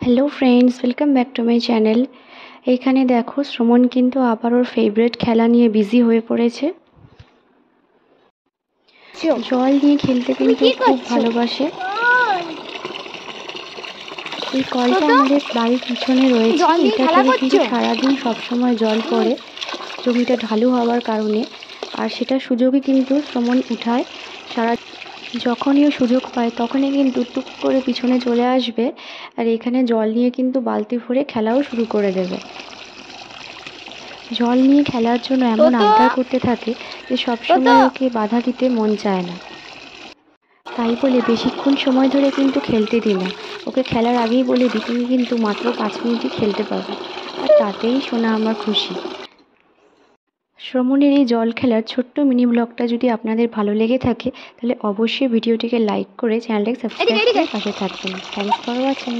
Hello friends, welcome back to my channel. এইখানে দেখো শ্রমণ কিন্তু আবার ওর ফেভারিট খেলা নিয়ে বিজি হয়ে পড়েছে। জল নিয়ে খেলতে কিন্তু খুব ভালোবাসে। এই কলটা আমাদের বাড়ির পিছনে রয়েছে। এটা থেকে কিন্তু সারাদিন সবসময় জল পড়ে জমিটা ঢালু হওয়ার কারণে, আর সেটা সুযোগই কিন্তু শ্রমণ উঠায়। যখনই ও সুযোগ পায় তখনই কিন্তু টুক করে পিছনে চলে আসবে, আর এখানে জল নিয়ে কিন্তু বালতি ভরে খেলাও শুরু করে দেবে। জল নিয়ে খেলার জন্য এমন আবদার করতে থাকে যে সবসময় ওকে বাধা দিতে মন চায় না। তাই বলে বেশিক্ষণ সময় ধরে কিন্তু খেলতে দিই না, ওকে খেলার আগেই বলে দিই তুমি কিন্তু মাত্র 5 মিনিটই খেলতে পারবে, আর তাতেই শোনা আমার খুশি। শ্রমণের এই জল খেলার ছোট্ট মিনি ব্লগটা যদি আপনাদের ভালো লেগে থাকে তাহলে অবশ্যই ভিডিওটিকে লাইক করে চ্যানেলটাকে সাবস্ক্রাইব করে পাশে থাকবেন। Thanks for watching.